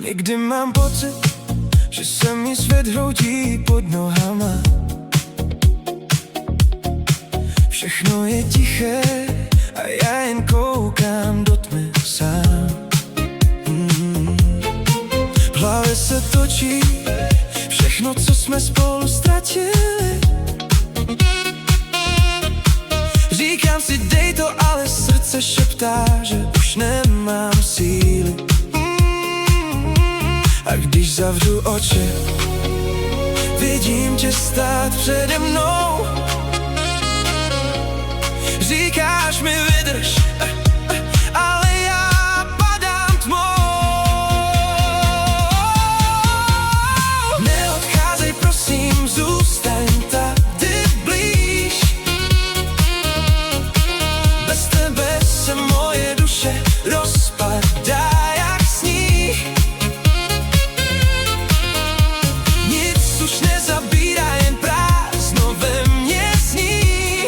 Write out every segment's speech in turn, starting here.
Někdy mám pocit, že se mi svět hroutí pod nohama. Všechno je tiché a já jen koukám do tmy sám. V hlavě se točí všechno, co jsme spolu ztratili. Říkám si, dej to, ale srdce šeptá, že už nemám síly. A když zavřu oči, vidím tě stát přede mnou. Říkáš mi vydrž, ale já padám tmou. Neodcházej prosím, zůstaň tady blíž. Bez tebe se moje duše rozpadá jak sníh. Nic už nezabírá, jen prázdno ve mně zní.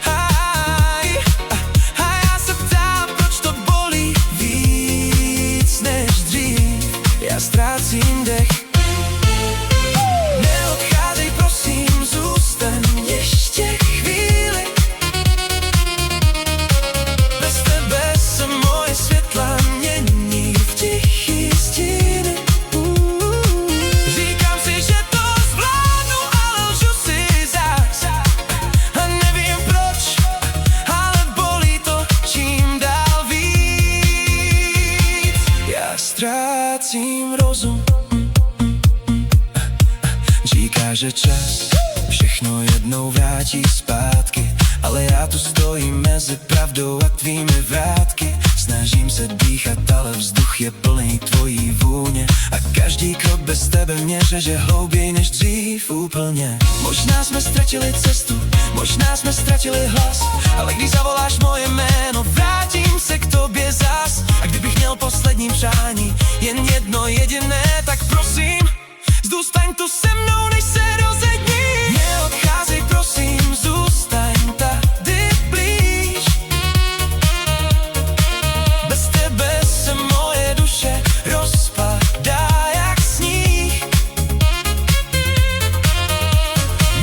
A já se ptám, proč to bolí víc než dřív. Já ztrácím dech. Neodcházej prosím, zůstaň ještě chvíli. Bez tebe se moje světla mění v tichý stíny. Říkám si, že to zvládnu, ale lžu si zas. A nevím proč, ale bolí to čím dál víc. Já ztrácím rozum. Říká, že čas všechno jednou vrátí zpátky, ale já tu stojím mezi pravdou a tvými vrátky. Snažím se dýchat, ale vzduch je plný tvojí vůně. A každý krok bez tebe mě řeže hlouběji než dřív úplně. Možná jsme ztratili cestu, možná jsme ztratili hlas, ale když zavoláš moje jméno, vrátím se k tobě zas. A kdybych měl poslední přání, jen jedno jediné, tak prosím, zůstaň tu se mnou, než se rozední. Neodcházej prosím, zůstaň tady blíž. Bez tebe se moje duše rozpadá jak sníh.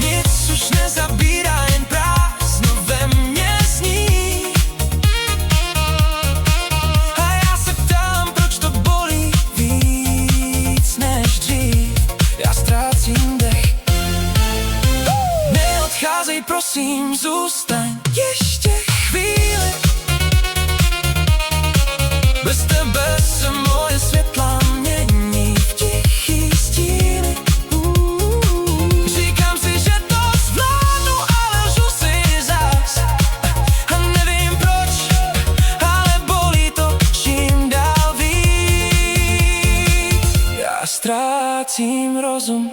Nic už nezabírá, jen prázdno ve mně zní. A já se ptám, proč to bolí víc než dřív. Já ztrácím dech. Neodcházej prosím, zůstaň ještě chvíli. Bez tebe se moje světla mění v tichý stíny. Říkám si, že to zvládnu, ale lžu si zas. A nevím proč, ale bolí to čím dál víc. Já ztrácím rozum.